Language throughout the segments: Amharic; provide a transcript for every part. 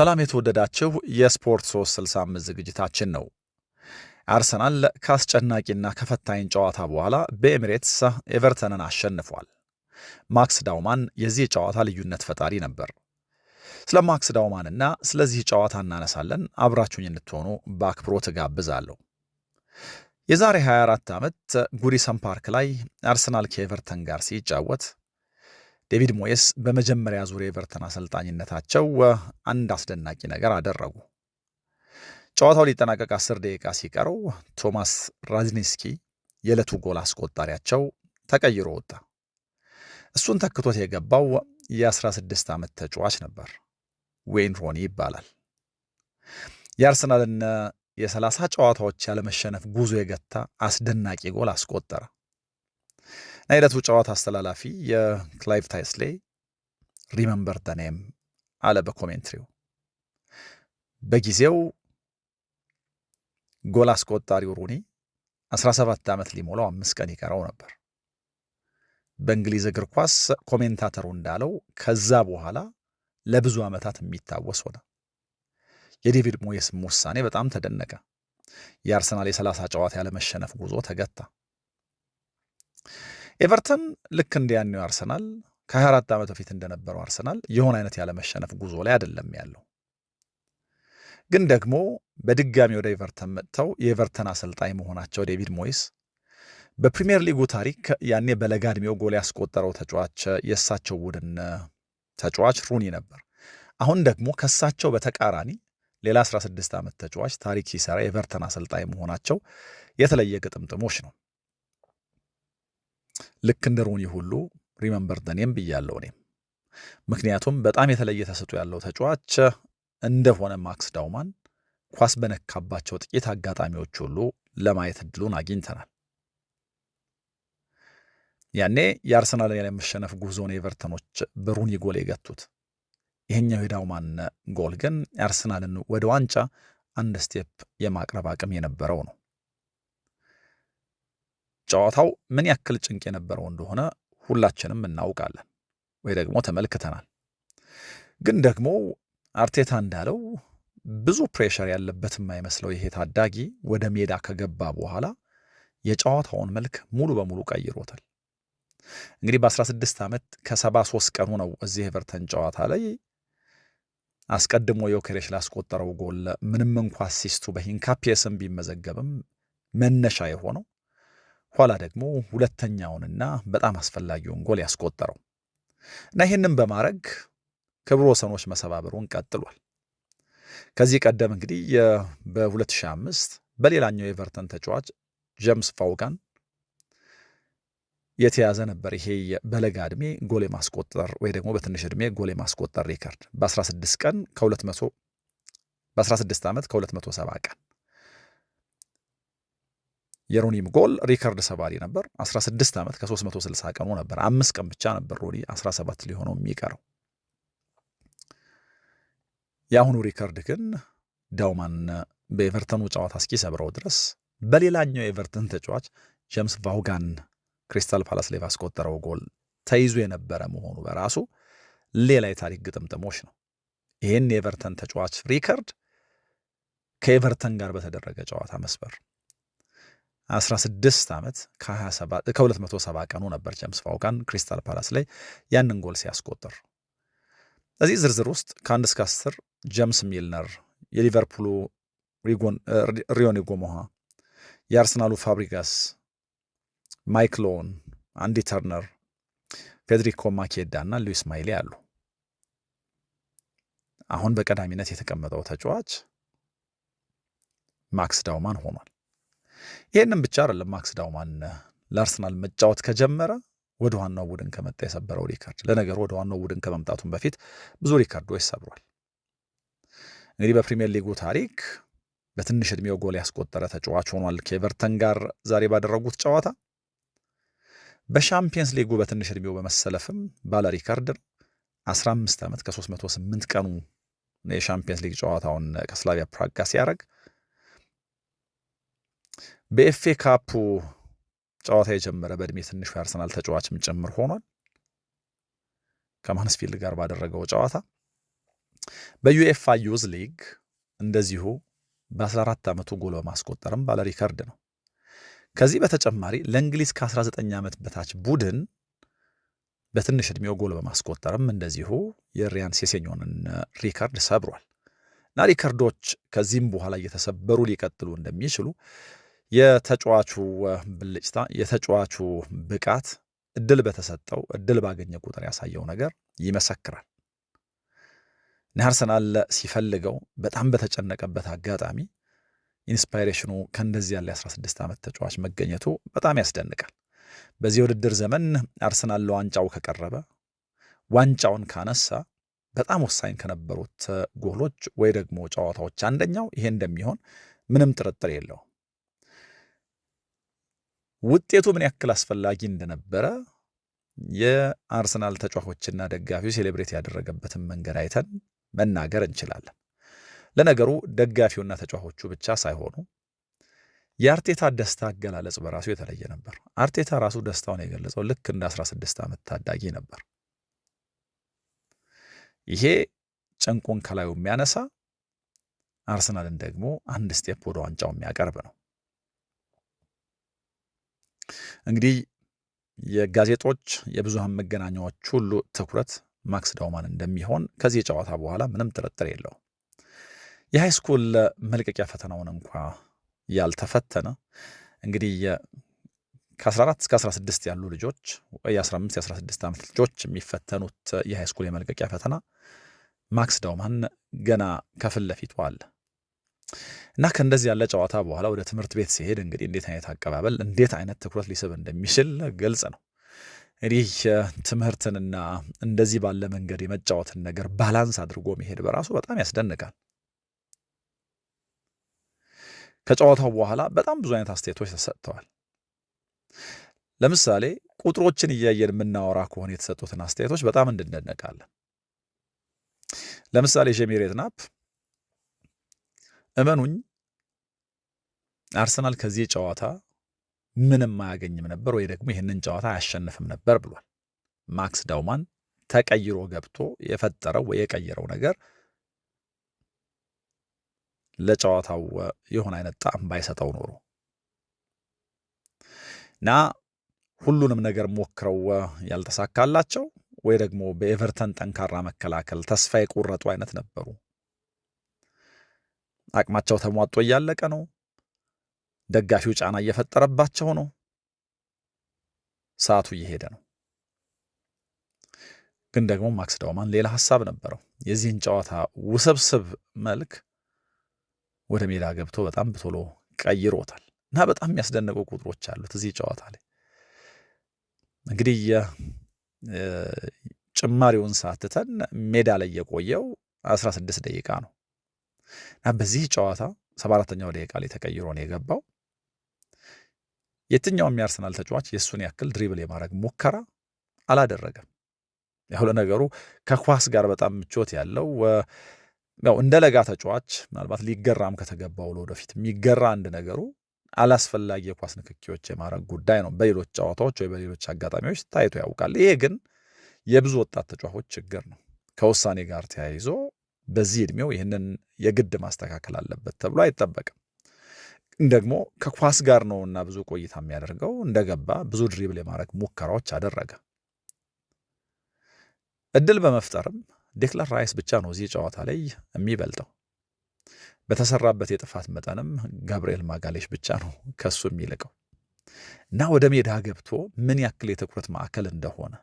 ሰላም የተወደዳችሁ የስፖርት 365 ዝግጅታችን ነው። አርሰናል ከአስጨናቂና ከፈታኝ ጨዋታ በኋላ በኤሚሬትስ ኤቨርተንን አሸንፏል። ማክስ ዳውማን የዚህ ጨዋታ ልዩነት ፈጣሪ ነበር። ስለ ማክስ ዳውማንና ስለዚህ ጨዋታ እናነሳለን። አብራችሁኝ እንድትሆኑ በአክብሮት እጋብዛለሁ። የዛሬ 24 ዓመት ጉዲሰን ፓርክ ላይ አርሰናል ከኤቨርተን ጋር ሲጫወት ዴቪድ ሞየስ በመጀመሪያ ዙር የኤቨርተን አሰልጣኝነታቸው አንድ አስደናቂ ነገር አደረጉ። ጨዋታው ሊጠናቀቅ 10 ደቂቃ ሲቀረው ቶማስ ራዝኒስኪ የዕለቱ ጎል አስቆጣሪያቸው ተቀይሮ ወጣ። እሱን ተክቶት የገባው የ16 ዓመት ተጫዋች ነበር። ዌይን ሮኒ ይባላል። የአርሰናልን የ30 ጨዋታዎች ያለመሸነፍ ጉዞ የገታ አስደናቂ ጎል አስቆጠረ። የዕለቱ ጨዋታ አስተላላፊ የክላይቭ ታይስሌ ሪመምበር ዘ ኔም አለ በኮሜንትሪው። በጊዜው ጎል አስቆጣሪው ሩኒ 17 ዓመት ሊሞላው 5 ቀን ይቀረው ነበር። በእንግሊዝ እግር ኳስ ኮሜንታተሩ እንዳለው ከዛ በኋላ ለብዙ ዓመታት የሚታወስ ሆነ። የዴቪድ ሞየስም ውሳኔ በጣም ተደነቀ። የአርሰናል የ30 ጨዋታ ያለመሸነፍ ጉዞ ተገታ። ኤቨርተን ልክ እንዲያኔው አርሰናል ከ24 ዓመት በፊት እንደነበረው አርሰናል የሆነ አይነት ያለመሸነፍ ጉዞ ላይ አይደለም ያለው። ግን ደግሞ በድጋሚ ወደ ኤቨርተን መጥተው የኤቨርተን አሰልጣኝ መሆናቸው ዴቪድ ሞይስ በፕሪሚየር ሊጉ ታሪክ ያኔ በለጋ ዕድሜው ጎል ያስቆጠረው ተጫዋች የእሳቸው ቡድን ተጫዋች ሩኒ ነበር። አሁን ደግሞ ከእሳቸው በተቃራኒ ሌላ 16 ዓመት ተጫዋች ታሪክ ሲሰራ የኤቨርተን አሰልጣኝ መሆናቸው የተለየ ግጥምጥሞች ነው። ልክ እንደ ሩኒ ሁሉ ሪመምበር ዘ ኔም ብያለሁ እኔም። ምክንያቱም በጣም የተለየ ተሰጥኦ ያለው ተጫዋች እንደሆነ ማክስ ዳውማን ኳስ በነካባቸው ጥቂት አጋጣሚዎች ሁሉ ለማየት እድሉን አግኝተናል። ያኔ የአርሰናል ያለመሸነፍ ጉዞን ኤቨርተኖች በሩኒ ጎል የገቱት። ይሄኛው የዳውማን ጎል ግን የአርሰናልን ወደ ዋንጫ አንድ ስቴፕ የማቅረብ አቅም የነበረው ነው። ጨዋታው ምን ያክል ጭንቅ የነበረው እንደሆነ ሁላችንም እናውቃለን ወይ ደግሞ ተመልክተናል። ግን ደግሞ አርቴታ እንዳለው ብዙ ፕሬሸር ያለበት የማይመስለው ይሄ ታዳጊ ወደ ሜዳ ከገባ በኋላ የጨዋታውን መልክ ሙሉ በሙሉ ቀይሮታል። እንግዲህ በ16 ዓመት ከ73 ቀኑ ነው እዚህ ኤቨርተን ጨዋታ ላይ አስቀድሞ ዮኬሬሽ ላስቆጠረው ጎል ምንም እንኳ አሲስቱ በሂንካፒ ስም ቢመዘገብም መነሻ የሆነው ኋላ ደግሞ ሁለተኛውንና በጣም አስፈላጊውን ጎል ያስቆጠረው እና ይህንን በማድረግ ክብረ ወሰኖች መሰባበሩን ቀጥሏል። ከዚህ ቀደም እንግዲህ በ2005 በሌላኛው የኤቨርተን ተጫዋች ጄምስ ቫውጋን የተያዘ ነበር ይሄ በለጋ ዕድሜ ጎል የማስቆጠር ወይ ደግሞ በትንሽ ዕድሜ ጎል የማስቆጠር ሪከርድ በ16 ቀን ከ200 በ16 ዓመት ከ270 ቀን የሩኒም ጎል ሪከርድ ሰባሪ ነበር። 16 ዓመት ከ360 ቀኑ ነበር። 5 ቀን ብቻ ነበር ሩኒ 17 ሊሆነው የሚቀረው። የአሁኑ ሪከርድ ግን ዳውማን በኤቨርተኑ ጨዋታ እስኪሰብረው ድረስ በሌላኛው የኤቨርተን ተጫዋች ጄምስ ቫውጋን ክሪስታል ፓላስ ላይ ባስቆጠረው ጎል ተይዞ የነበረ መሆኑ በራሱ ሌላ የታሪክ ግጥምጥሞች ነው። ይህን የኤቨርተን ተጫዋች ሪከርድ ከኤቨርተን ጋር በተደረገ ጨዋታ መስበር 16 ዓመት ከ270 ቀኑ ነበር ጄምስ ቫውጋን ክሪስታል ፓላስ ላይ ያንን ጎል ሲያስቆጥር። እዚህ ዝርዝር ውስጥ ከ1 እስከ 10 ጄምስ ሚልነር፣ የሊቨርፑሉ ሪዮኒ ጎሞሃ፣ የአርሰናሉ ፋብሪጋስ፣ ማይክል ኦወን፣ አንዲ ተርነር፣ ፌዴሪኮ ማኬዳ እና ሉዊስ ማይሌ አሉ። አሁን በቀዳሚነት የተቀመጠው ተጫዋች ማክስ ዳውማን ሆኗል። ይህንም ብቻ አይደለም። ማክስ ዳውማን ለአርሰናል መጫወት ከጀመረ ወደ ዋናው ቡድን ከመጣ የሰበረው ሪከርድ፣ ለነገሩ ወደ ዋናው ቡድን ከመምጣቱም በፊት ብዙ ሪከርዶች ሰብሯል። እንግዲህ በፕሪሚየር ሊጉ ታሪክ በትንሽ ዕድሜው ጎል ያስቆጠረ ተጫዋች ሆኗል ከኤቨርተን ጋር ዛሬ ባደረጉት ጨዋታ። በሻምፒየንስ ሊጉ በትንሽ ዕድሜው በመሰለፍም ባለ ሪከርድ 15 ዓመት ከ308 ቀኑ የሻምፒየንስ ሊግ ጨዋታውን ከስላቪያ ፕራግ ጋር ሲያደርግ በኤፍኤ ካፑ ጨዋታ የጀመረ በዕድሜ ትንሹ የአርሰናል ተጫዋችም ጭምር ሆኗል። ከማንስፊልድ ጋር ባደረገው ጨዋታ በዩኤፋ ዩዝ ሊግ እንደዚሁ በ14 ዓመቱ ጎል በማስቆጠርም ባለ ሪከርድ ነው። ከዚህ በተጨማሪ ለእንግሊዝ ከ19 ዓመት በታች ቡድን በትንሽ ዕድሜው ጎል በማስቆጠርም እንደዚሁ የሪያን ሴሴኞንን ሪከርድ ሰብሯል። እና ሪከርዶች ከዚህም በኋላ እየተሰበሩ ሊቀጥሉ እንደሚችሉ የተጫዋቹ ብልጭታ፣ የተጫዋቹ ብቃት እድል በተሰጠው እድል ባገኘ ቁጥር ያሳየው ነገር ይመሰክራል። አርሰናል ሲፈልገው በጣም በተጨነቀበት አጋጣሚ ኢንስፓይሬሽኑ ከእንደዚህ ያለ 16 ዓመት ተጫዋች መገኘቱ በጣም ያስደንቃል። በዚህ ውድድር ዘመን አርሰናል ለዋንጫው ከቀረበ፣ ዋንጫውን ካነሳ በጣም ወሳኝ ከነበሩት ጎሎች ወይ ደግሞ ጨዋታዎች አንደኛው ይሄ እንደሚሆን ምንም ጥርጥር የለውም። ውጤቱ ምን ያክል አስፈላጊ እንደነበረ የአርሰናል ተጫዋቾችና ደጋፊው ሴሌብሬት ያደረገበትን መንገድ አይተን መናገር እንችላለን። ለነገሩ ደጋፊውና ተጫዋቾቹ ብቻ ሳይሆኑ የአርቴታ ደስታ አገላለጽ በራሱ የተለየ ነበር። አርቴታ ራሱ ደስታውን የገለጸው ልክ እንደ 16 ዓመት ታዳጊ ነበር። ይሄ ጭንቁን ከላዩ የሚያነሳ አርሰናልን ደግሞ አንድ ስቴፕ ወደ ዋንጫው የሚያቀርብ ነው። እንግዲህ የጋዜጦች የብዙሃን መገናኛዎች ሁሉ ትኩረት ማክስ ዳውማን እንደሚሆን ከዚህ ጨዋታ በኋላ ምንም ጥርጥር የለውም። የሃይስኩል መልቀቂያ ፈተናውን እንኳ ያልተፈተነ እንግዲህ ከ14 እስከ 16 ያሉ ልጆች ወይ 15 16 ዓመት ልጆች የሚፈተኑት የሃይስኩል የመልቀቂያ ፈተና ማክስ ዳውማን ገና ከፊት ለፊቱ አለ እና ከእንደዚህ ያለ ጨዋታ በኋላ ወደ ትምህርት ቤት ሲሄድ እንግዲህ እንዴት አይነት አቀባበል፣ እንዴት አይነት ትኩረት ሊስብ እንደሚችል ግልጽ ነው። እንግዲህ ትምህርትንና እንደዚህ ባለ መንገድ የመጫወትን ነገር ባላንስ አድርጎ መሄድ በራሱ በጣም ያስደንቃል። ከጨዋታው በኋላ በጣም ብዙ አይነት አስተያየቶች ተሰጥተዋል። ለምሳሌ ቁጥሮችን እያየን የምናወራ ከሆነ የተሰጡትን አስተያየቶች በጣም እንደነቃለን። ለምሳሌ ጄሚ ሬድናፕ እመኑኝ አርሰናል ከዚህ ጨዋታ ምንም አያገኝም ነበር ወይ ደግሞ ይህንን ጨዋታ አያሸንፍም ነበር ብሏል። ማክስ ዳውማን ተቀይሮ ገብቶ የፈጠረው ወይ የቀየረው ነገር ለጨዋታው የሆነ አይነት ጣዕም ባይሰጠው ኖሮ እና ሁሉንም ነገር ሞክረው ያልተሳካላቸው ወይ ደግሞ በኤቨርተን ጠንካራ መከላከል ተስፋ የቆረጡ አይነት ነበሩ። አቅማቸው ተሟጦ እያለቀ ነው። ደጋፊው ጫና እየፈጠረባቸው ነው። ሰዓቱ እየሄደ ነው። ግን ደግሞ ማክስ ዳውማን ሌላ ሐሳብ ነበረው። የዚህን ጨዋታ ውስብስብ መልክ ወደ ሜዳ ገብቶ በጣም በቶሎ ቀይሮታል እና በጣም የሚያስደንቁ ቁጥሮች አሉት እዚህ ጨዋታ ላይ። እንግዲህ ጭማሪውን ሳትተን ሜዳ ላይ የቆየው 16 ደቂቃ ነው እና በዚህ ጨዋታ 74ኛው ደቂቃ ላይ ተቀይሮ ነው የገባው። የትኛውም የአርሰናል ተጫዋች የእሱን ያክል ድሪብል የማድረግ ሙከራ አላደረገም። ያው ለነገሩ ከኳስ ጋር በጣም ምቾት ያለው ያው እንደ ለጋ ተጫዋች ምናልባት ሊገራም ከተገባው ለወደፊት የሚገራ አንድ ነገሩ አላስፈላጊ የኳስ ንክኪዎች የማድረግ ጉዳይ ነው። በሌሎች ጨዋታዎች ወይ በሌሎች አጋጣሚዎች ታይቶ ያውቃል። ይሄ ግን የብዙ ወጣት ተጫዋቾች ችግር ነው። ከውሳኔ ጋር ተያይዞ በዚህ ዕድሜው ይህንን የግድ ማስተካከል አለበት ተብሎ አይጠበቅም። ደግሞ ከኳስ ጋር ነውና ብዙ ቆይታ የሚያደርገው እንደገባ ብዙ ድሪብል የማድረግ ሙከራዎች አደረገ። እድል በመፍጠርም ዴክላን ራይስ ብቻ ነው እዚህ ጨዋታ ላይ የሚበልጠው። በተሰራበት የጥፋት መጠንም ጋብርኤል ማጋሌሽ ብቻ ነው ከሱ የሚልቀው እና ወደ ሜዳ ገብቶ ምን ያክል የትኩረት ማዕከል እንደሆነ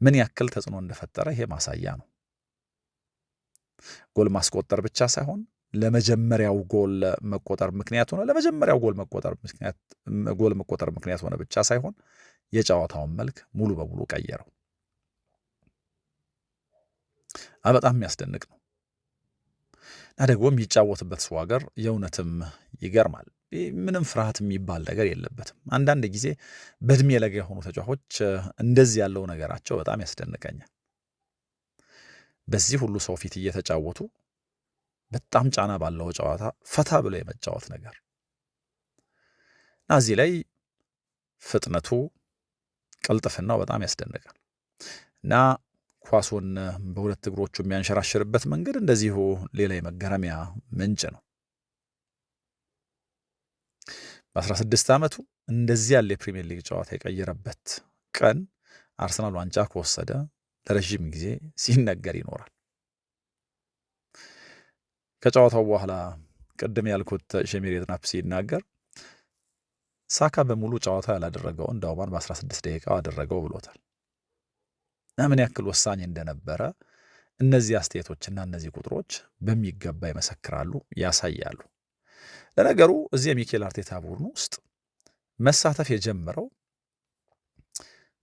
ምን ያክል ተጽዕኖ እንደፈጠረ ይሄ ማሳያ ነው። ጎል ማስቆጠር ብቻ ሳይሆን ለመጀመሪያው ጎል መቆጠር ምክንያት ሆነ ለመጀመሪያው ጎል መቆጠር ምክንያት ሆነ ብቻ ሳይሆን የጨዋታውን መልክ ሙሉ በሙሉ ቀየረው። በጣም የሚያስደንቅ ነው እና ደግሞ የሚጫወትበት ስዋገር የእውነትም ይገርማል። ምንም ፍርሃት የሚባል ነገር የለበትም። አንዳንድ ጊዜ በእድሜ ለጋ የሆኑ ተጫዋቾች እንደዚህ ያለው ነገራቸው በጣም ያስደንቀኛል። በዚህ ሁሉ ሰው ፊት እየተጫወቱ በጣም ጫና ባለው ጨዋታ ፈታ ብሎ የመጫወት ነገር እና እዚህ ላይ ፍጥነቱ፣ ቅልጥፍናው በጣም ያስደንቃል እና ኳሱን በሁለት እግሮቹ የሚያንሸራሽርበት መንገድ እንደዚሁ ሌላ የመገረሚያ ምንጭ ነው። በ16 ዓመቱ እንደዚህ ያለ የፕሪሚየር ሊግ ጨዋታ የቀየረበት ቀን አርሰናል ዋንጫ ከወሰደ ለረዥም ጊዜ ሲነገር ይኖራል። ከጨዋታው በኋላ ቅድም ያልኩት ሸሚር የጥናፕ ሲናገር ሳካ በሙሉ ጨዋታ ያላደረገውን ዳውማን በ16 ደቂቃ አደረገው ብሎታል። ምን ያክል ወሳኝ እንደነበረ እነዚህ አስተያየቶችና እነዚህ ቁጥሮች በሚገባ ይመሰክራሉ፣ ያሳያሉ። ለነገሩ እዚህ የሚኬል አርቴታ ቡድን ውስጥ መሳተፍ የጀመረው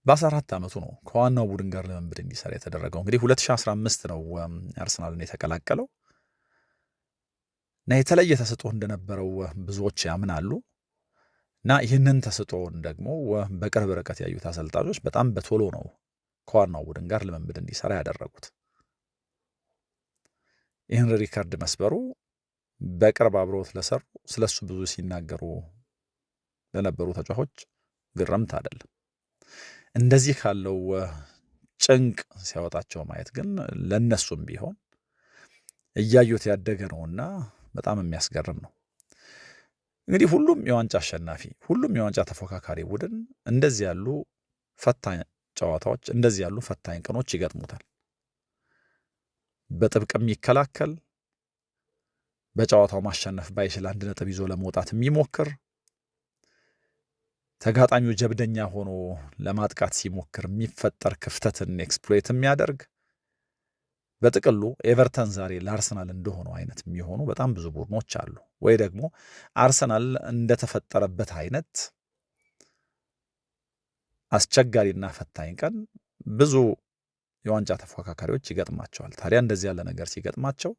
በ14 ዓመቱ ነው። ከዋናው ቡድን ጋር ልምምድ እንዲሰራ የተደረገው እንግዲህ 2015 ነው አርሰናልን የተቀላቀለው እና የተለየ ተሰጥኦ እንደነበረው ብዙዎች ያምናሉ። እና ይህንን ተሰጥኦን ደግሞ በቅርብ ርቀት ያዩት አሰልጣኞች በጣም በቶሎ ነው ከዋናው ቡድን ጋር ልምምድ እንዲሰራ ያደረጉት። ይህን ሪከርድ መስበሩ በቅርብ አብሮት ለሰሩ ስለሱ ብዙ ሲናገሩ ለነበሩ ተጫዋቾች ግርምት አይደለም። እንደዚህ ካለው ጭንቅ ሲያወጣቸው ማየት ግን ለነሱም ቢሆን እያዩት ያደገ ነውና በጣም የሚያስገርም ነው። እንግዲህ ሁሉም የዋንጫ አሸናፊ፣ ሁሉም የዋንጫ ተፎካካሪ ቡድን እንደዚህ ያሉ ፈታኝ ጨዋታዎች፣ እንደዚህ ያሉ ፈታኝ ቀኖች ይገጥሙታል። በጥብቅ የሚከላከል፣ በጨዋታው ማሸነፍ ባይችል 1 ነጥብ ይዞ ለመውጣት የሚሞክር፣ ተጋጣሚው ጀብደኛ ሆኖ ለማጥቃት ሲሞክር የሚፈጠር ክፍተትን ኤክስፕሎይት የሚያደርግ፣ በጥቅሉ ኤቨርተን ዛሬ ለአርሰናል እንደሆነው አይነት የሚሆኑ በጣም ብዙ ቡድኖች አሉ። ወይ ደግሞ አርሰናል እንደተፈጠረበት አይነት አስቸጋሪና ፈታኝ ቀን ብዙ የዋንጫ ተፎካካሪዎች ይገጥማቸዋል። ታዲያ እንደዚህ ያለ ነገር ሲገጥማቸው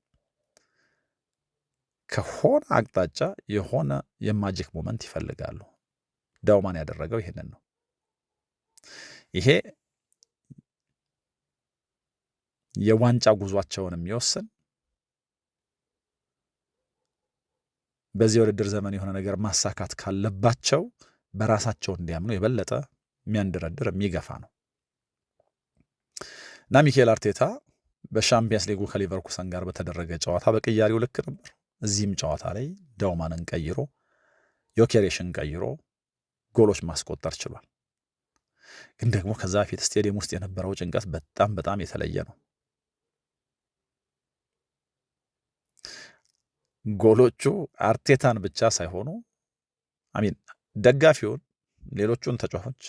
ከሆነ አቅጣጫ የሆነ የማጂክ ሞመንት ይፈልጋሉ። ዳውማን ያደረገው ይሄንን ነው። ይሄ የዋንጫ ጉዟቸውን የሚወስን በዚህ የውድድር ዘመን የሆነ ነገር ማሳካት ካለባቸው በራሳቸው እንዲያምኑ የበለጠ የሚያንደረድር የሚገፋ ነው እና ሚኬል አርቴታ በሻምፒየንስ ሊጉ ከሊቨርኩሰን ጋር በተደረገ ጨዋታ በቅያሪው ልክ ነበር። እዚህም ጨዋታ ላይ ዳውማንን ቀይሮ ዮኬሬሽን ቀይሮ ጎሎች ማስቆጠር ችሏል። ግን ደግሞ ከዛ በፊት ስቴዲየም ውስጥ የነበረው ጭንቀት በጣም በጣም የተለየ ነው። ጎሎቹ አርቴታን ብቻ ሳይሆኑ ደጋፊውን፣ ሌሎቹን ተጫዋቾች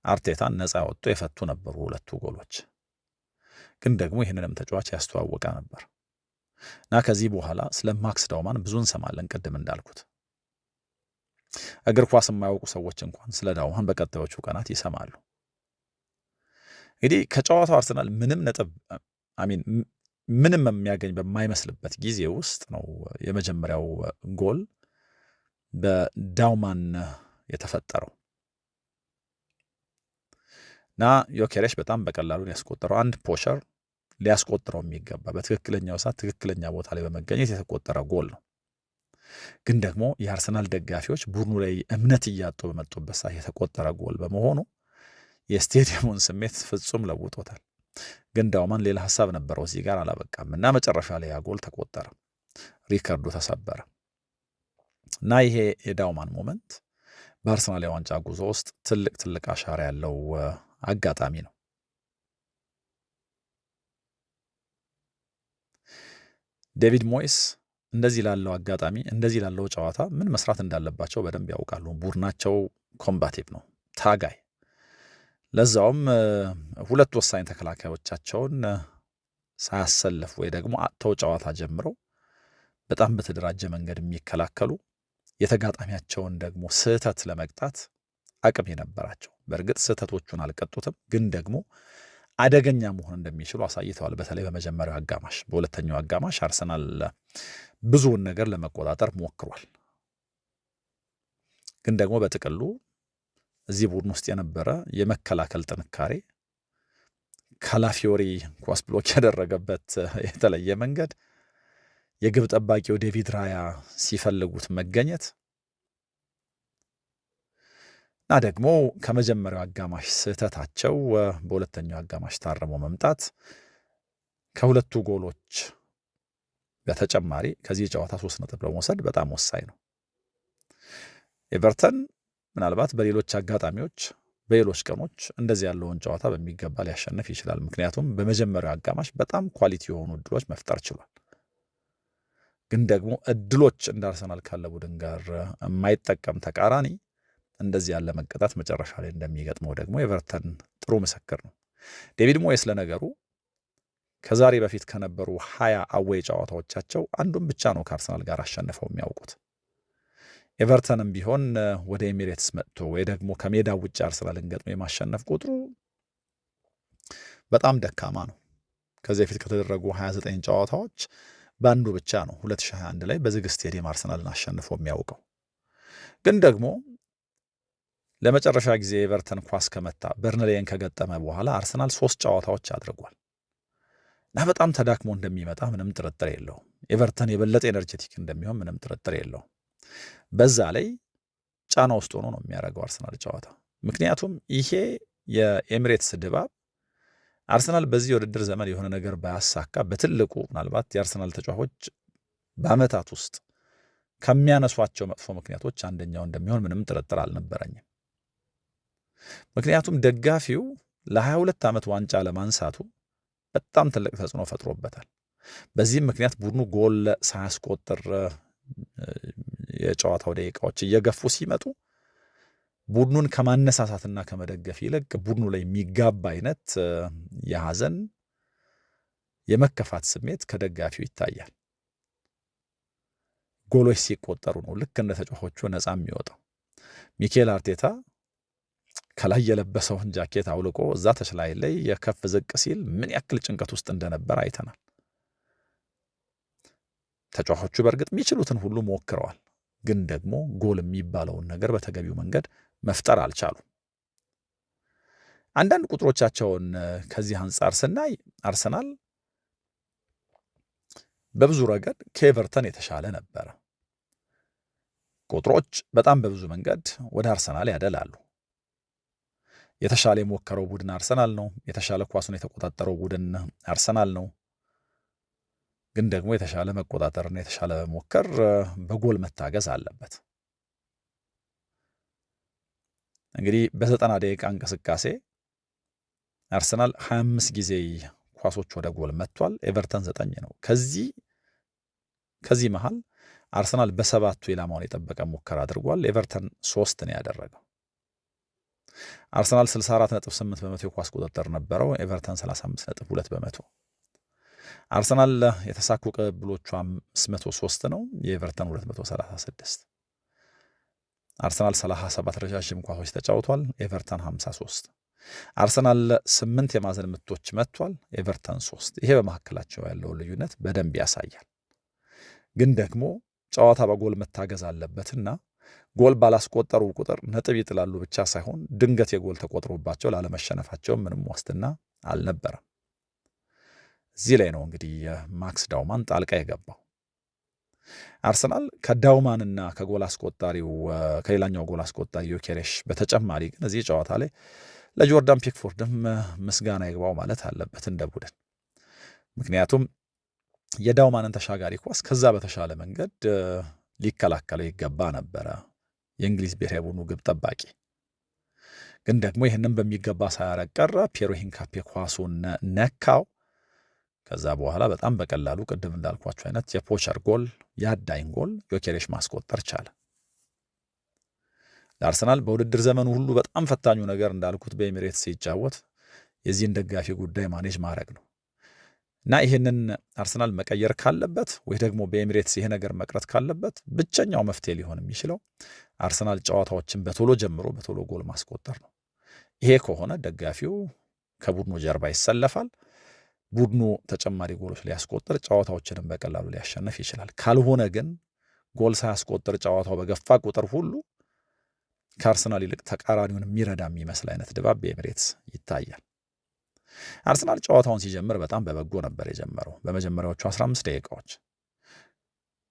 አርቴታን ነፃ ያወጡ የፈቱ ነበሩ ሁለቱ ጎሎች። ግን ደግሞ ይህንንም ተጫዋች ያስተዋወቀ ነበር እና ከዚህ በኋላ ስለ ማክስ ዳውማን ብዙ እንሰማለን። ቅድም እንዳልኩት እግር ኳስ የማያውቁ ሰዎች እንኳን ስለ ዳውማን በቀጣዮቹ ቀናት ይሰማሉ። እንግዲህ ከጨዋታው አርሰናል ምንም የሚያገኝ በማይመስልበት ጊዜ ውስጥ ነው የመጀመሪያው ጎል በዳውማን የተፈጠረው እና ዮኬሬሽ በጣም በቀላሉን ያስቆጠረው አንድ ፖሸር ሊያስቆጥረው የሚገባ በትክክለኛው ሰዓት ትክክለኛ ቦታ ላይ በመገኘት የተቆጠረ ጎል ነው። ግን ደግሞ የአርሰናል ደጋፊዎች ቡድኑ ላይ እምነት እያጡ በመጡበት ሰዓት የተቆጠረ ጎል በመሆኑ የስቴዲየሙን ስሜት ፍጹም ለውጦታል። ግን ዳውማን ሌላ ሀሳብ ነበረው፣ እዚህ ጋር አላበቃም እና መጨረሻ ላይ ያ ጎል ተቆጠረ፣ ሪከርዱ ተሰበረ እና ይሄ የዳውማን ሞመንት በአርሰናል የዋንጫ ጉዞ ውስጥ ትልቅ አሻራ ያለው አጋጣሚ ነው። ዴቪድ ሞይስ እንደዚህ ላለው አጋጣሚ፣ እንደዚህ ላለው ጨዋታ ምን መስራት እንዳለባቸው በደንብ ያውቃሉ። ቡድናቸው ኮምባቲቭ ነው፣ ታጋይ፣ ለዛውም ሁለት ወሳኝ ተከላካዮቻቸውን ሳያሰልፍ ወይ ደግሞ አጥተው ጨዋታ ጀምረው በጣም በተደራጀ መንገድ የሚከላከሉ የተጋጣሚያቸውን ደግሞ ስህተት ለመቅጣት አቅም የነበራቸው። በእርግጥ ስህተቶቹን አልቀጡትም፣ ግን ደግሞ አደገኛ መሆን እንደሚችሉ አሳይተዋል። በተለይ በመጀመሪያው አጋማሽ። በሁለተኛው አጋማሽ አርሰናል ብዙውን ነገር ለመቆጣጠር ሞክሯል። ግን ደግሞ በጥቅሉ እዚህ ቡድን ውስጥ የነበረ የመከላከል ጥንካሬ፣ ካላፊዮሪ ኳስ ብሎክ ያደረገበት የተለየ መንገድ፣ የግብ ጠባቂው ዴቪድ ራያ ሲፈልጉት መገኘት እና ደግሞ ከመጀመሪያው አጋማሽ ስህተታቸው በሁለተኛው አጋማሽ ታርሞ መምጣት ከሁለቱ ጎሎች በተጨማሪ ከዚህ ጨዋታ 3 ነጥብ ለመውሰድ በጣም ወሳኝ ነው። ኤቨርተን ምናልባት በሌሎች አጋጣሚዎች በሌሎች ቀኖች እንደዚህ ያለውን ጨዋታ በሚገባ ሊያሸንፍ ይችላል። ምክንያቱም በመጀመሪያው አጋማሽ በጣም ኳሊቲ የሆኑ እድሎች መፍጠር ችሏል። ግን ደግሞ እድሎች እንደ አርሰናል ካለ ቡድን ጋር የማይጠቀም ተቃራኒ እንደዚህ ያለ መቀጣት መጨረሻ ላይ እንደሚገጥመው ደግሞ ኤቨርተን ጥሩ ምስክር ነው። ዴቪድ ሞየስ ለነገሩ ከዛሬ በፊት ከነበሩ 20 አዌይ ጨዋታዎቻቸው አንዱን ብቻ ነው ከአርሰናል ጋር አሸንፈው የሚያውቁት። ኤቨርተንም ቢሆን ወደ ኤሚሬትስ መጥቶ ወይ ደግሞ ከሜዳ ውጭ አርሰናልን ገጥሞ የማሸነፍ ቁጥሩ በጣም ደካማ ነው። ከዚህ በፊት ከተደረጉ 29 ጨዋታዎች በአንዱ ብቻ ነው 2021 ላይ በዝግ ስቴዲየም አርሰናልን አሸንፎ የሚያውቀው። ግን ደግሞ ለመጨረሻ ጊዜ ኤቨርተን ኳስ ከመታ በርንሌይን ከገጠመ በኋላ አርሰናል 3 ጨዋታዎች አድርጓል እና በጣም ተዳክሞ እንደሚመጣ ምንም ጥርጥር የለውም። ኤቨርተን የበለጠ ኤነርጄቲክ እንደሚሆን ምንም ጥርጥር የለውም። በዛ ላይ ጫና ውስጥ ሆኖ ነው የሚያደርገው አርሰናል ጨዋታ። ምክንያቱም ይሄ የኤሚሬትስ ድባብ አርሰናል በዚህ የውድድር ዘመን የሆነ ነገር ባያሳካ በትልቁ ምናልባት የአርሰናል ተጫዋቾች በዓመታት ውስጥ ከሚያነሷቸው መጥፎ ምክንያቶች አንደኛው እንደሚሆን ምንም ጥርጥር አልነበረኝም። ምክንያቱም ደጋፊው ለ22 ዓመት ዋንጫ ለማንሳቱ በጣም ትልቅ ተጽዕኖ ፈጥሮበታል። በዚህም ምክንያት ቡድኑ ጎል ሳያስቆጥር የጨዋታው ደቂቃዎች እየገፉ ሲመጡ ቡድኑን ከማነሳሳትና ከመደገፍ ይልቅ ቡድኑ ላይ የሚጋባ አይነት የሐዘን የመከፋት ስሜት ከደጋፊው ይታያል። ጎሎች ሲቆጠሩ ነው ልክ እንደ ተጫዋቾቹ ነፃ የሚወጣው። ሚኬል አርቴታ ከላይ የለበሰውን ጃኬት አውልቆ እዛ ተሽላይ ላይ የከፍ ዝቅ ሲል ምን ያክል ጭንቀት ውስጥ እንደነበር አይተናል። ተጫዋቾቹ በእርግጥ የሚችሉትን ሁሉ ሞክረዋል፣ ግን ደግሞ ጎል የሚባለውን ነገር በተገቢው መንገድ መፍጠር አልቻሉም። አንዳንድ ቁጥሮቻቸውን ከዚህ አንጻር ስናይ አርሰናል በብዙ ረገድ ከኤቨርተን የተሻለ ነበረ። ቁጥሮች በጣም በብዙ መንገድ ወደ አርሰናል ያደላሉ። የተሻለ የሞከረው ቡድን አርሰናል ነው። የተሻለ ኳሱን የተቆጣጠረው ቡድን አርሰናል ነው። ግን ደግሞ የተሻለ መቆጣጠርና የተሻለ መሞከር በጎል መታገዝ አለበት። እንግዲህ በ90 ደቂቃ እንቅስቃሴ አርሰናል 25 ጊዜ ኳሶች ወደ ጎል መጥቷል። ኤቨርተን 9 ነው። ከዚህ መሃል አርሰናል በሰባቱ ኢላማውን የጠበቀ ሙከራ አድርጓል። ኤቨርተን 3 ነው ያደረገው። አርሰናል 64.8 በመቶ የኳስ ቁጥጥር ነበረው። ኤቨርተን 35.2 በመቶ። አርሰናል የተሳኩ ቅብብሎቹ 503 ነው። የኤቨርተን 236። አርሰናል 37 ረዣዥም ኳሶች ተጫውቷል። ኤቨርተን 53። አርሰናል 8 የማዕዘን ምቶች መጥቷል። ኤቨርተን 3። ይሄ በመካከላቸው ያለውን ልዩነት በደንብ ያሳያል። ግን ደግሞ ጨዋታ በጎል መታገዝ አለበትና ጎል ባላስቆጠሩ ቁጥር ነጥብ ይጥላሉ ብቻ ሳይሆን ድንገት የጎል ተቆጥሮባቸው ላለመሸነፋቸው ምንም ዋስትና አልነበረም። እዚህ ላይ ነው እንግዲህ ማክስ ዳውማን ጣልቃ የገባው። አርሰናል ከዳውማንና ከጎል አስቆጣሪው ከሌላኛው ጎል አስቆጣሪ ዮኬሬሽ በተጨማሪ ግን እዚህ ጨዋታ ላይ ለጆርዳን ፒክፎርድም ምስጋና ይግባው ማለት አለበት እንደ ቡድን። ምክንያቱም የዳውማንን ተሻጋሪ ኳስ ከዛ በተሻለ መንገድ ሊከላከለው ይገባ ነበረ የእንግሊዝ ብሔራዊ ቡድኑ ግብ ጠባቂ። ግን ደግሞ ይህንን በሚገባ ሳያረግ ቀረ። ፒየሮ ሂንካፔ ኳሱን ነካው። ከዛ በኋላ በጣም በቀላሉ ቅድም እንዳልኳቸው አይነት የፖቸር ጎል የአዳኝ ጎል ዮኬሬሽ ማስቆጠር ቻለ። ለአርሰናል በውድድር ዘመኑ ሁሉ በጣም ፈታኙ ነገር እንዳልኩት በኤሚሬትስ ሲጫወት የዚህን ደጋፊ ጉዳይ ማኔጅ ማድረግ ነው እና ይህንን አርሰናል መቀየር ካለበት ወይ ደግሞ በኤሚሬትስ ይሄ ነገር መቅረት ካለበት ብቸኛው መፍትሄ ሊሆን የሚችለው አርሰናል ጨዋታዎችን በቶሎ ጀምሮ በቶሎ ጎል ማስቆጠር ነው። ይሄ ከሆነ ደጋፊው ከቡድኑ ጀርባ ይሰለፋል። ቡድኑ ተጨማሪ ጎሎች ሊያስቆጥር ጨዋታዎችንም በቀላሉ ሊያሸንፍ ይችላል። ካልሆነ ግን ጎል ሳያስቆጥር ጨዋታው በገፋ ቁጥር ሁሉ ከአርሰናል ይልቅ ተቃራኒውን የሚረዳ የሚመስል አይነት ድባብ በኤሚሬትስ ይታያል። አርሰናል ጨዋታውን ሲጀምር በጣም በበጎ ነበር የጀመረው። በመጀመሪያዎቹ 15 ደቂቃዎች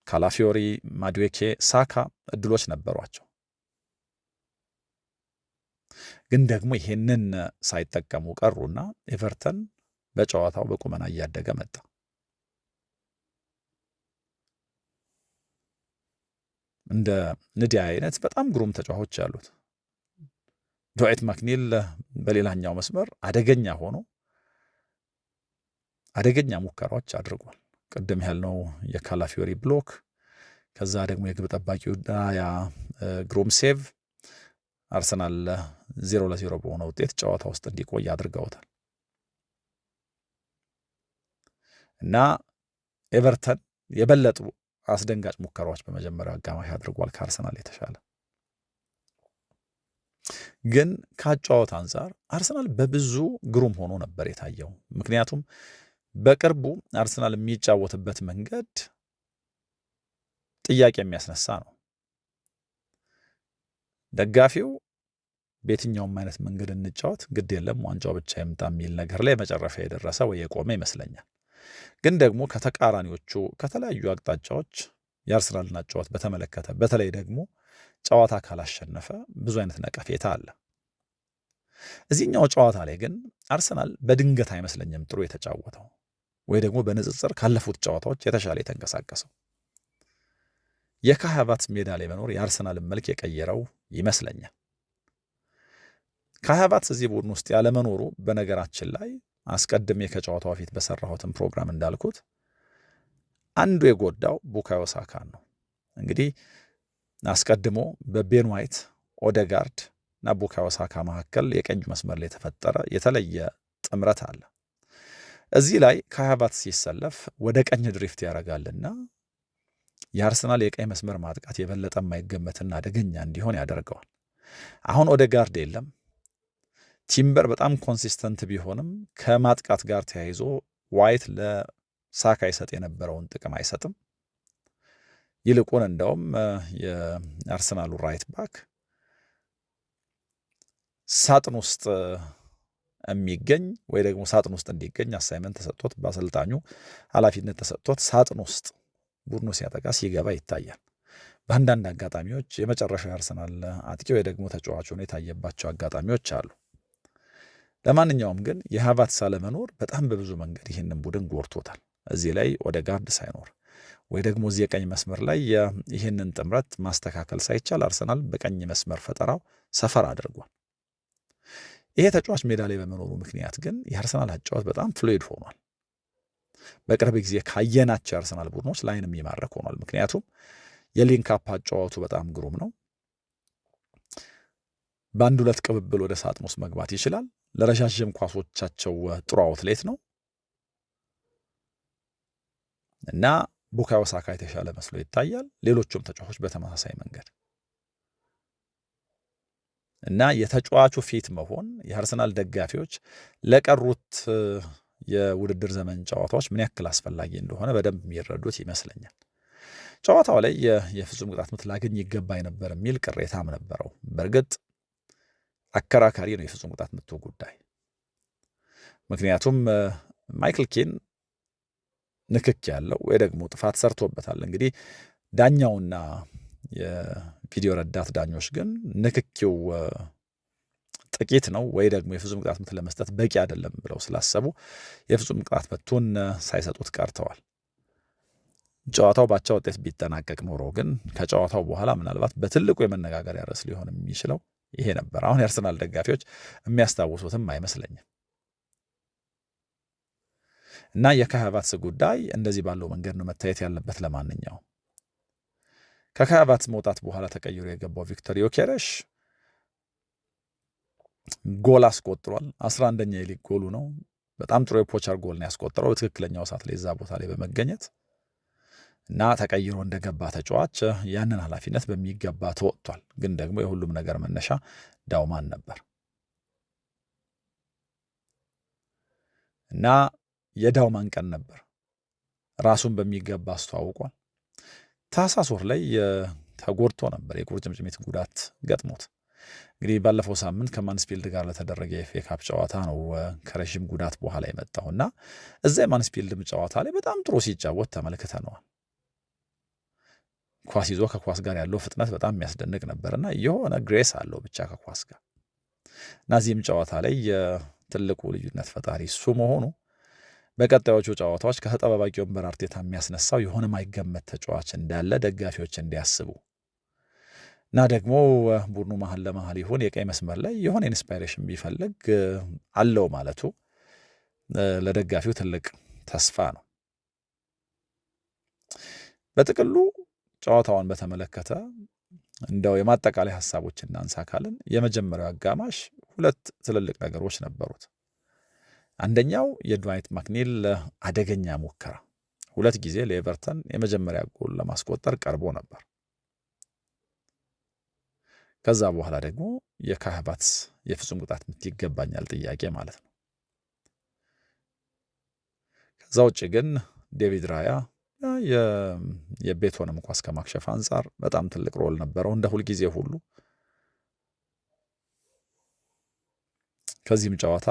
ካላፊዮሪ፣ ማዱዌኬ፣ ሳካ እድሎች ነበሯቸው። ግን ደግሞ ይሄንን ሳይጠቀሙ ቀሩና ኤቨርተን በጨዋታው በቁመና እያደገ መጣ። እንደ ንዲያ አይነት በጣም ግሩም ተጫዋቾች ያሉት ዶዌት ማክኒል በሌላኛው መስመር አደገኛ ሆኖ አደገኛ ሙከራዎች አድርጓል። ቅድም ያልነው የካላፊዮሪ ብሎክ፣ ከዛ ደግሞ የግብ ጠባቂው ያ ግሩም ሴቭ አርሰናል 0-0 በሆነ ውጤት ጨዋታ ውስጥ እንዲቆይ አድርገውታል። እና ኤቨርተን የበለጡ አስደንጋጭ ሙከራዎች በመጀመሪያው አጋማሽ አድርጓል ከአርሰናል የተሻለ። ግን ከአጨዋወት አንጻር አርሰናል በብዙ ግሩም ሆኖ ነበር የታየው። ምክንያቱም በቅርቡ አርሰናል የሚጫወትበት መንገድ ጥያቄ የሚያስነሳ ነው። ደጋፊው በየትኛውም አይነት መንገድ እንጫወት ግድ የለም ዋንጫው ብቻ ይምጣ የሚል ነገር ላይ መጨረሻ የደረሰ ወይ የቆመ ይመስለኛል። ግን ደግሞ ከተቃራኒዎቹ ከተለያዩ አቅጣጫዎች የአርሰናልን አጨዋወት በተመለከተ በተለይ ደግሞ ጨዋታ ካላሸነፈ ብዙ አይነት ነቀፌታ አለ። እዚህኛው ጨዋታ ላይ ግን አርሰናል በድንገት አይመስለኝም ጥሩ የተጫወተው ወይ ደግሞ በንጽጽር ካለፉት ጨዋታዎች የተሻለ የተንቀሳቀሰው። የካይ ሃቨርትዝ ሜዳ ላይ መኖር የአርሰናልን መልክ የቀየረው ይመስለኛል። ካይ ሃቨርትዝ እዚህ ቡድን ውስጥ ያለመኖሩ በነገራችን ላይ አስቀድሜ ከጨዋታው በፊት በሰራሁትን ፕሮግራም እንዳልኩት አንዱ የጎዳው ቡካዮ ሳካን ነው። እንግዲህ አስቀድሞ በቤን ዋይት፣ ኦዴጋርድ እና ቡካዮ ሳካ መካከል የቀኝ መስመር ላይ የተፈጠረ የተለየ ጥምረት አለ። እዚህ ላይ ካይ ሃቨርትዝ ሲሰለፍ ወደ ቀኝ ድሪፍት ያደርጋልና የአርሰናል የቀኝ መስመር ማጥቃት የበለጠ የማይገመትና አደገኛ እንዲሆን ያደርገዋል። አሁን ኦዴጋርድ የለም። ቲምበር በጣም ኮንሲስተንት ቢሆንም ከማጥቃት ጋር ተያይዞ ዋይት ለሳካ ይሰጥ የነበረውን ጥቅም አይሰጥም። ይልቁን እንደውም የአርሰናሉ ራይት ባክ ሳጥን ውስጥ የሚገኝ ወይ ደግሞ ሳጥን ውስጥ እንዲገኝ አሳይመንት ተሰጥቶት በአሰልጣኙ ኃላፊነት ተሰጥቶት ሳጥን ውስጥ ቡድኑ ሲያጠቃ ሲገባ ይታያል። በአንዳንድ አጋጣሚዎች የመጨረሻው የአርሰናል አጥቂ ወይ ደግሞ ተጫዋች ሆኖ የታየባቸው አጋጣሚዎች አሉ። ለማንኛውም ግን የሃቨርትዝ አለመኖር በጣም በብዙ መንገድ ይህንን ቡድን ጎርቶታል። እዚህ ላይ ኦዴጋርድ ሳይኖር ወይ ደግሞ እዚህ የቀኝ መስመር ላይ ይህንን ጥምረት ማስተካከል ሳይቻል አርሰናል በቀኝ መስመር ፈጠራው ሰፈር አድርጓል። ይሄ ተጫዋች ሜዳ ላይ በመኖሩ ምክንያት ግን የአርሰናል አጫዋት በጣም ፍሉይድ ሆኗል። በቅርብ ጊዜ ካየናቸው የአርሰናል ቡድኖች ላይን የሚማረክ ሆኗል። ምክንያቱም የሊንክ አፕ አጫዋቱ በጣም ግሩም ነው። በአንድ ሁለት ቅብብል ወደ ሳጥን ውስጥ መግባት ይችላል። ለረዣዥም ኳሶቻቸው ጥሩ አውትሌት ነው እና ቡካዮ ሳካ የተሻለ መስሎ ይታያል። ሌሎቹም ተጫዋቾች በተመሳሳይ መንገድ እና የተጫዋቹ ፊት መሆን የአርሰናል ደጋፊዎች ለቀሩት የውድድር ዘመን ጨዋታዎች ምን ያክል አስፈላጊ እንደሆነ በደንብ የሚረዱት ይመስለኛል። ጨዋታው ላይ የፍጹም ቅጣት ምት ላገኝ ይገባ ነበር የሚል ቅሬታም ነበረው። በእርግጥ አከራካሪ ነው የፍጹም ቅጣት ምቱ ጉዳይ። ምክንያቱም ማይክል ኬን ንክክ ያለው ወይ ደግሞ ጥፋት ሰርቶበታል። እንግዲህ ዳኛውና የቪዲዮ ረዳት ዳኞች ግን ንክኪው ጥቂት ነው ወይ ደግሞ የፍጹም ቅጣት ምት ለመስጠት በቂ አይደለም ብለው ስላሰቡ የፍጹም ቅጣት ምቱን ሳይሰጡት ቀርተዋል። ጨዋታው ባቻ ውጤት ቢጠናቀቅ ኖሮ ግን ከጨዋታው በኋላ ምናልባት በትልቁ የመነጋገሪያ ርዕስ ሊሆን የሚችለው ይሄ ነበር። አሁን የአርሰናል ደጋፊዎች የሚያስታውሱትም አይመስለኝም። እና የካይ ሃቨርትዝ ጉዳይ እንደዚህ ባለው መንገድ ነው መታየት ያለበት። ለማንኛውም ከካይ ሃቨርትዝ መውጣት በኋላ ተቀይሮ የገባው ቪክተር ዮኬሬሽ ጎል አስቆጥሯል። 11ኛ የሊግ ጎሉ ነው። በጣም ጥሩ የፖቸር ጎል ነው ያስቆጠረው በትክክለኛው ሰዓት ላይ እዛ ቦታ ላይ በመገኘት እና ተቀይሮ እንደገባ ተጫዋች ያንን ኃላፊነት በሚገባ ተወጥቷል። ግን ደግሞ የሁሉም ነገር መነሻ ዳውማን ነበር እና የዳውማን ቀን ነበር። ራሱን በሚገባ አስተዋውቋል። ታህሳስ ወር ላይ ተጎድቶ ነበር። የቁርጭምጭሚት ጉዳት ገጥሞት እንግዲህ ባለፈው ሳምንት ከማንስፊልድ ጋር ለተደረገ የኤፍኤ ካፕ ጨዋታ ነው ከረዥም ጉዳት በኋላ የመጣውና እዛ የማንስፊልድም ጨዋታ ላይ በጣም ጥሩ ሲጫወት ተመልክተነዋል። ኳስ ይዞ ከኳስ ጋር ያለው ፍጥነት በጣም የሚያስደንቅ ነበርና የሆነ ግሬስ አለው ብቻ ከኳስ ጋር ናዚህም ጨዋታ ላይ የትልቁ ልዩነት ፈጣሪ እሱ መሆኑ በቀጣዮቹ ጨዋታዎች ከተጠባባቂ ወንበር አርቴታ የሚያስነሳው የሆነ ማይገመት ተጫዋች እንዳለ ደጋፊዎች እንዲያስቡ እና ደግሞ ቡድኑ መሀል ለመሀል ይሁን የቀይ መስመር ላይ የሆነ ኢንስፓይሬሽን ቢፈልግ አለው ማለቱ ለደጋፊው ትልቅ ተስፋ ነው። በጥቅሉ ጨዋታውን በተመለከተ እንደው የማጠቃላይ ሀሳቦች እናንሳ ካልን የመጀመሪያው አጋማሽ ሁለት ትልልቅ ነገሮች ነበሩት። አንደኛው የድዋይት ማክኒል አደገኛ ሙከራ፣ ሁለት ጊዜ ለኤቨርተን የመጀመሪያ ጎል ለማስቆጠር ቀርቦ ነበር። ከዛ በኋላ ደግሞ የካይ ሃቨርትዝ የፍጹም ቅጣት ምት ይገባኛል ጥያቄ ማለት ነው። ከዛ ውጭ ግን ዴቪድ ራያ የቤቶንም ኳስ ከማክሸፍ አንጻር በጣም ትልቅ ሮል ነበረው እንደ ሁልጊዜ ሁሉ። ከዚህም ጨዋታ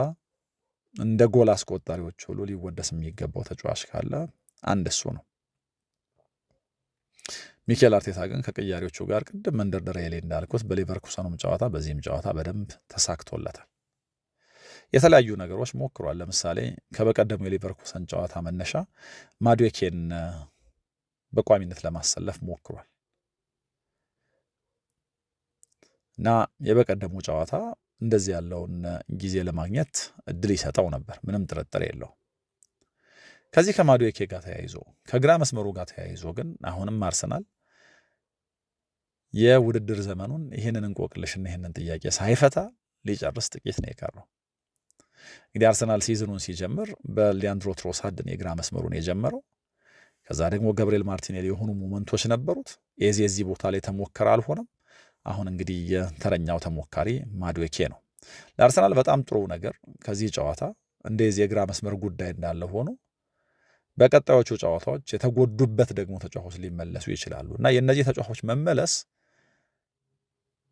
እንደ ጎል አስቆጣሪዎች ሁሉ ሊወደስ የሚገባው ተጫዋች ካለ አንድ እሱ ነው። ሚኬል አርቴታ ግን ከቅያሪዎቹ ጋር ቅድም መንደርደሪያ ላይ እንዳልኩት በሌቨርኩሰኑም ጨዋታ በዚህም ጨዋታ በደንብ ተሳክቶለታል። የተለያዩ ነገሮች ሞክሯል። ለምሳሌ ከበቀደሙ የሌቨርኩሰን ጨዋታ መነሻ ማዱዌኬን በቋሚነት ለማሰለፍ ሞክሯል እና የበቀደሙ ጨዋታ እንደዚህ ያለውን ጊዜ ለማግኘት እድል ይሰጠው ነበር፣ ምንም ጥርጥር የለው። ከዚህ ከማዱዌኬ ጋር ተያይዞ ከግራ መስመሩ ጋር ተያይዞ ግን አሁንም አርሰናል የውድድር ዘመኑን ይህንን እንቆቅልሽና ይህንን ጥያቄ ሳይፈታ ሊጨርስ ጥቂት ነው የቀረው። እንግዲህ አርሰናል ሲዝኑን ሲጀምር በሊያንድሮ ትሮሳርድን የግራ መስመሩን የጀመረው፣ ከዛ ደግሞ ገብርኤል ማርቲኔሊ የሆኑ ሞመንቶች ነበሩት። የዚህ ቦታ ላይ ተሞከረ፣ አልሆነም። አሁን እንግዲህ የተረኛው ተሞካሪ ማዱዌኬ ነው። ለአርሰናል በጣም ጥሩ ነገር ከዚህ ጨዋታ እንደዚህ የግራ መስመር ጉዳይ እንዳለ ሆኖ በቀጣዮቹ ጨዋታዎች የተጎዱበት ደግሞ ተጫዋቾች ሊመለሱ ይችላሉ እና የእነዚህ ተጫዋቾች መመለስ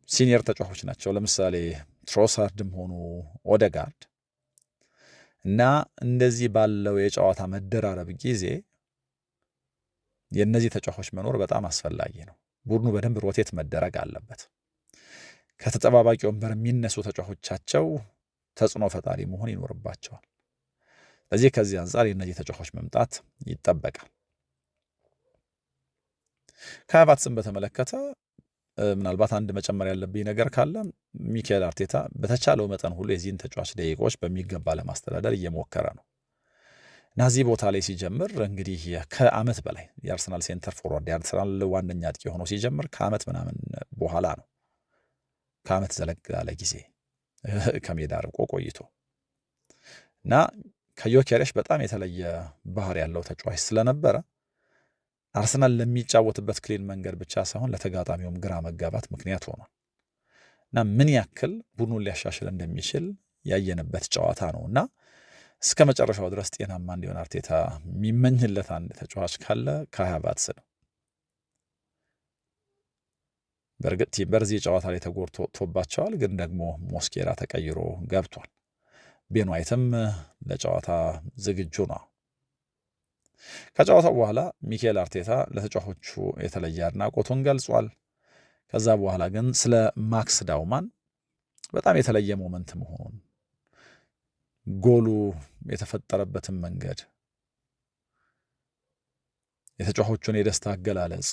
ሲኒየር ተጫዋቾች ናቸው። ለምሳሌ ትሮሳርድም ሆኑ ኦደጋርድ እና እንደዚህ ባለው የጨዋታ መደራረብ ጊዜ የእነዚህ ተጫዋቾች መኖር በጣም አስፈላጊ ነው። ቡድኑ በደንብ ሮቴት መደረግ አለበት። ከተጠባባቂ ወንበር የሚነሱ ተጫዋቾቻቸው ተጽዕኖ ፈጣሪ መሆን ይኖርባቸዋል። ስለዚህ ከዚህ አንጻር የእነዚህ ተጫዋቾች መምጣት ይጠበቃል። ካይ ሃቨርትዝን በተመለከተ ምናልባት አንድ መጨመር ያለብኝ ነገር ካለ ሚኬል አርቴታ በተቻለው መጠን ሁሉ የዚህን ተጫዋች ደቂቃዎች በሚገባ ለማስተዳደር እየሞከረ ነው እና እዚህ ቦታ ላይ ሲጀምር እንግዲህ ከዓመት በላይ የአርሰናል ሴንተር ፎርዋርድ የአርሰናል ዋነኛ አጥቂ ሆኖ ሲጀምር ከዓመት ምናምን በኋላ ነው። ከዓመት ዘለግ ያለ ጊዜ ከሜዳ ርቆ ቆይቶ እና ከዮኬሬሽ በጣም የተለየ ባህሪ ያለው ተጫዋች ስለነበረ አርሰናል ለሚጫወትበት ክሊን መንገድ ብቻ ሳይሆን ለተጋጣሚውም ግራ መጋባት ምክንያት ሆኗል እና ምን ያክል ቡድኑን ሊያሻሽል እንደሚችል ያየንበት ጨዋታ ነው እና እስከ መጨረሻው ድረስ ጤናማ እንዲሆን አርቴታ የሚመኝለት አንድ ተጫዋች ካለ ካይ ሃቨርትዝ ነው። በእርግጥ ቲምበር እዚህ ጨዋታ ላይ ተጎድቶ ወጥቶባቸዋል፣ ግን ደግሞ ሞስኬራ ተቀይሮ ገብቷል። ቤን ዋይትም ለጨዋታ ዝግጁ ነው። ከጨዋታው በኋላ ሚኬል አርቴታ ለተጫዋቾቹ የተለየ አድናቆቱን ገልጿል። ከዛ በኋላ ግን ስለ ማክስ ዳውማን በጣም የተለየ ሞመንት መሆኑን፣ ጎሉ የተፈጠረበትን መንገድ፣ የተጫዋቾቹን የደስታ አገላለጽ፣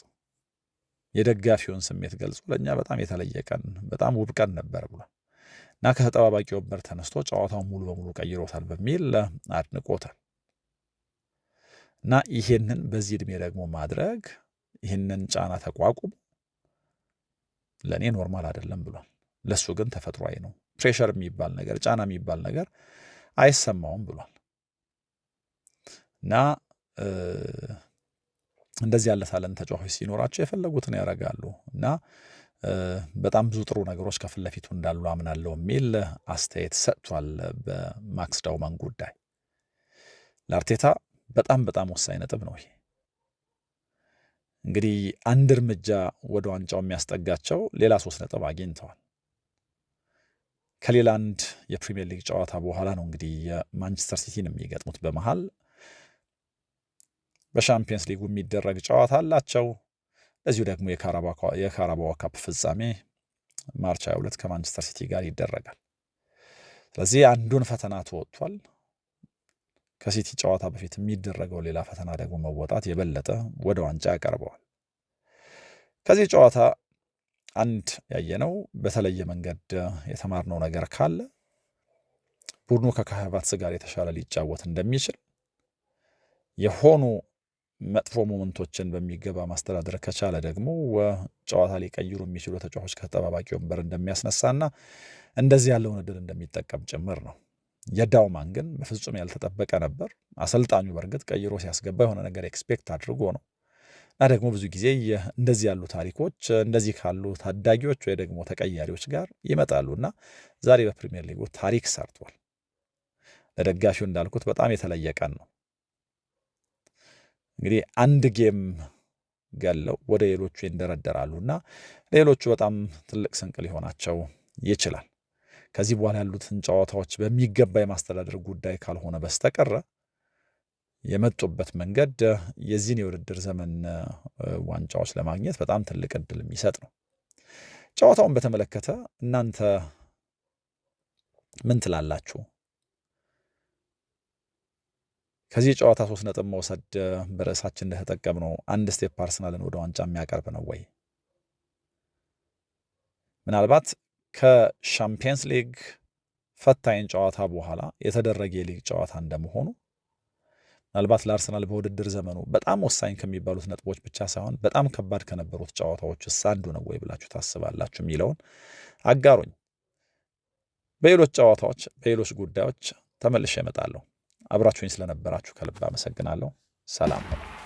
የደጋፊውን ስሜት ገልጾ ለእኛ በጣም የተለየ ቀን፣ በጣም ውብ ቀን ነበር ብሏል እና ከተጠባባቂ ወንበር ተነስቶ ጨዋታውን ሙሉ በሙሉ ቀይሮታል በሚል አድንቆታል እና ይሄንን በዚህ ዕድሜ ደግሞ ማድረግ ይህንን ጫና ተቋቁሞ ለእኔ ኖርማል አይደለም ብሏል። ለእሱ ግን ተፈጥሯዊ ነው፣ ፕሬሸር የሚባል ነገር ጫና የሚባል ነገር አይሰማውም ብሏል እና እንደዚህ ያለ ታለንት ተጫዋቾች ሲኖራቸው የፈለጉትን ያደርጋሉ እና በጣም ብዙ ጥሩ ነገሮች ከፊት ለፊቱ እንዳሉ አምናለሁ የሚል አስተያየት ሰጥቷል። በማክስ ዳውማን ጉዳይ ለአርቴታ በጣም በጣም ወሳኝ ነጥብ ነው ይሄ። እንግዲህ አንድ እርምጃ ወደ ዋንጫው የሚያስጠጋቸው ሌላ 3 ነጥብ አግኝተዋል። ከሌላ አንድ የፕሪሚየር ሊግ ጨዋታ በኋላ ነው እንግዲህ የማንቸስተር ሲቲን የሚገጥሙት። በመሃል በሻምፒየንስ ሊጉ የሚደረግ ጨዋታ አላቸው። ለዚሁ ደግሞ የካራባኦ ካፕ ፍጻሜ ማርች 22 ከማንቸስተር ሲቲ ጋር ይደረጋል። ስለዚህ አንዱን ፈተና ተወጥቷል። ከሲቲ ጨዋታ በፊት የሚደረገው ሌላ ፈተና ደግሞ መወጣት የበለጠ ወደ ዋንጫ ያቀርበዋል። ከዚህ ጨዋታ አንድ ያየነው በተለየ መንገድ የተማርነው ነገር ካለ ቡድኑ ከካይ ሃቨርትዝ ጋር የተሻለ ሊጫወት እንደሚችል የሆኑ መጥፎ ሞመንቶችን በሚገባ ማስተዳደር ከቻለ ደግሞ ጨዋታ ሊቀይሩ የሚችሉ ተጫዋቾች ከተጠባባቂ ወንበር እንደሚያስነሳና እንደዚህ ያለውን እድል እንደሚጠቀም ጭምር ነው። የዳውማን ግን በፍጹም ያልተጠበቀ ነበር። አሰልጣኙ በእርግጥ ቀይሮ ሲያስገባ የሆነ ነገር ኤክስፔክት አድርጎ ነው እና ደግሞ ብዙ ጊዜ እንደዚህ ያሉ ታሪኮች እንደዚህ ካሉ ታዳጊዎች ወይ ደግሞ ተቀያሪዎች ጋር ይመጣሉና ዛሬ በፕሪሚየር ሊጉ ታሪክ ሰርቷል። ለደጋፊው እንዳልኩት በጣም የተለየ ቀን ነው። እንግዲህ አንድ ጌም ገለው ወደ ሌሎቹ ይንደረደራሉና ሌሎቹ በጣም ትልቅ ስንቅ ሊሆናቸው ይችላል። ከዚህ በኋላ ያሉትን ጨዋታዎች በሚገባ የማስተዳደር ጉዳይ ካልሆነ በስተቀር የመጡበት መንገድ የዚህን የውድድር ዘመን ዋንጫዎች ለማግኘት በጣም ትልቅ እድል የሚሰጥ ነው። ጨዋታውን በተመለከተ እናንተ ምን ትላላችሁ? ከዚህ ጨዋታ 3 ነጥብ መውሰድ በርዕሳችን እንደተጠቀምነው አንድ ስቴፕ አርሰናልን ወደ ዋንጫ የሚያቀርብ ነው ወይ? ምናልባት ከሻምፒየንስ ሊግ ፈታኝ ጨዋታ በኋላ የተደረገ የሊግ ጨዋታ እንደመሆኑ ምናልባት ለአርሰናል በውድድር ዘመኑ በጣም ወሳኝ ከሚባሉት ነጥቦች ብቻ ሳይሆን በጣም ከባድ ከነበሩት ጨዋታዎች አንዱ ነው ወይ ብላችሁ ታስባላችሁ የሚለውን አጋሩኝ። በሌሎች ጨዋታዎች በሌሎች ጉዳዮች ተመልሼ እመጣለሁ። አብራችሁኝ ስለነበራችሁ ከልብ አመሰግናለሁ። ሰላም ነው።